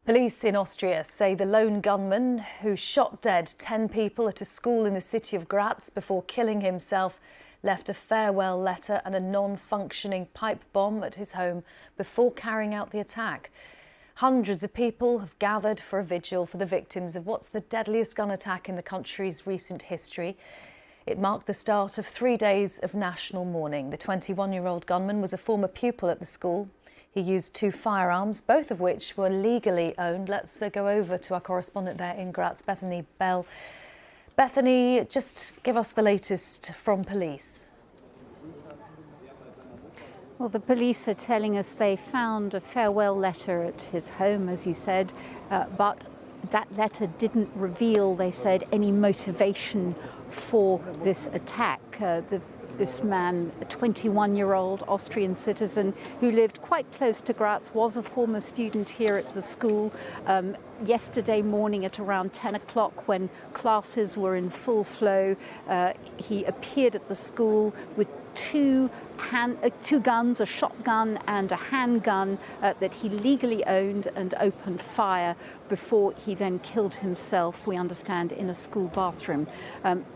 Police in Austria say the lone gunman who shot dead 10 people at a school in the city of Graz before killing himself left a farewell letter and a non-functioning pipe bomb at his home before carrying out the attack. Hundreds of people have gathered for a vigil for the victims of what's the deadliest gun attack in the country's recent history. It marked the start of 3 days of national mourning. The 21-year-old gunman was a former pupil at the school. He used 2 firearms, both of which were legally owned. Let's go over to our correspondent there in Graz, Bethany Bell. Bethany, just give us the latest from police. Well, the police are telling us they found a farewell letter at his home, as you said, but that letter didn't reveal, they said, any motivation for this attack. This man, a 21-year-old Austrian citizen who lived quite close to Graz, was a former student here at the school. Yesterday morning at around 10 o'clock, when classes were in full flow, he appeared at the school with two guns, a shotgun and a handgun that he legally owned, and opened fire before he then killed himself, we understand, in a school bathroom.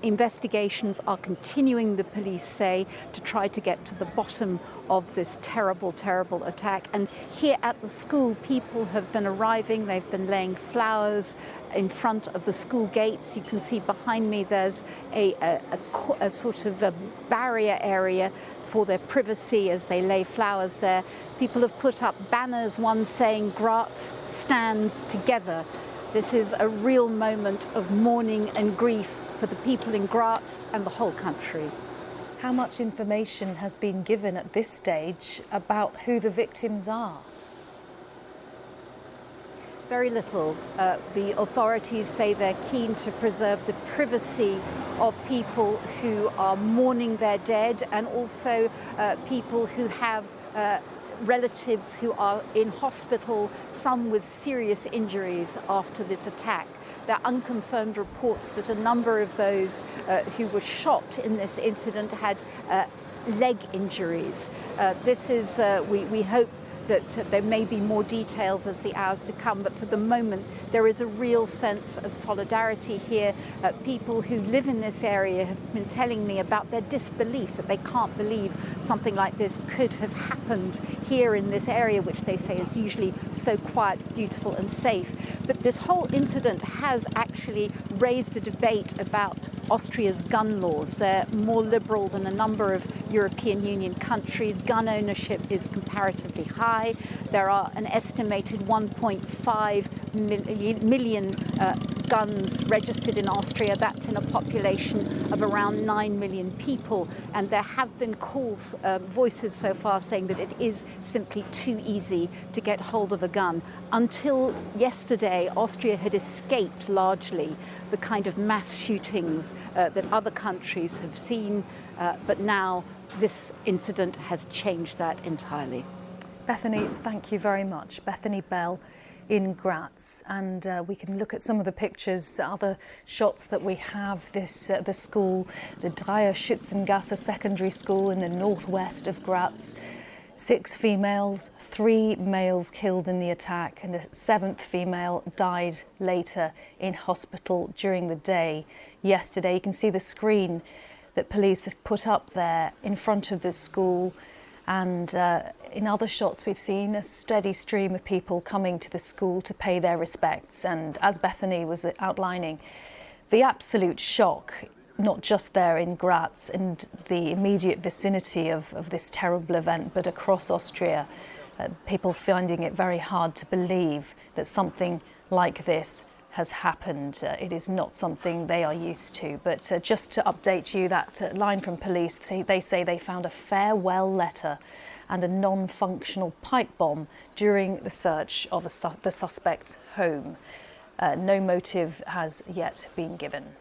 Investigations are continuing, the police say, to try to get to the bottom of this terrible, terrible attack. And here at the school, people have been arriving. They've been laying flowers in front of the school gates. You can see behind me there's a sort of a barrier area for their privacy as they lay flowers there. People have put up banners, one saying "Graz stands together." This is a real moment of mourning and grief for the people in Graz and the whole country. How much information has been given at this stage about who the victims are? Very little. The authorities say they're keen to preserve the privacy of people who are mourning their dead, and also people who have relatives who are in hospital, some with serious injuries after this attack. There are unconfirmed reports that a number of those who were shot in this incident had leg injuries. We hope that there may be more details as the hours to come, but for the moment there is a real sense of solidarity here. People who live in this area have been telling me about their disbelief, that they can't believe something like this could have happened here in this area, which they say is usually so quiet, beautiful and safe. But this whole incident has actually raised a debate about Austria's gun laws. They're more liberal than a number of European Union countries. Gun ownership is comparatively high. There are an estimated 1.5 million guns registered in Austria. That's in a population of around 9 million people. And there have been calls, voices so far saying that it is simply too easy to get hold of a gun. Until yesterday, Austria had escaped largely the kind of mass shootings that other countries have seen, but now this incident has changed that entirely. Bethany, thank you very much. Bethany Bell in Graz, and we can look at some of the pictures, other shots that we have. The school, the Dreierschützengasse secondary school in the northwest of Graz. 6 females, 3 males killed in the attack, and a 7th female died later in hospital during the day yesterday. You can see the screen that police have put up there in front of the school, and in other shots we've seen a steady stream of people coming to the school to pay their respects. And as Bethany was outlining, the absolute shock, not just there in Graz and the immediate vicinity of this terrible event, but across Austria, people finding it very hard to believe that something like this has happened. It is not something they are used to. But just to update you, that line from police, they say they found a farewell letter and a non-functional pipe bomb during the search of the suspect's home. No motive has yet been given.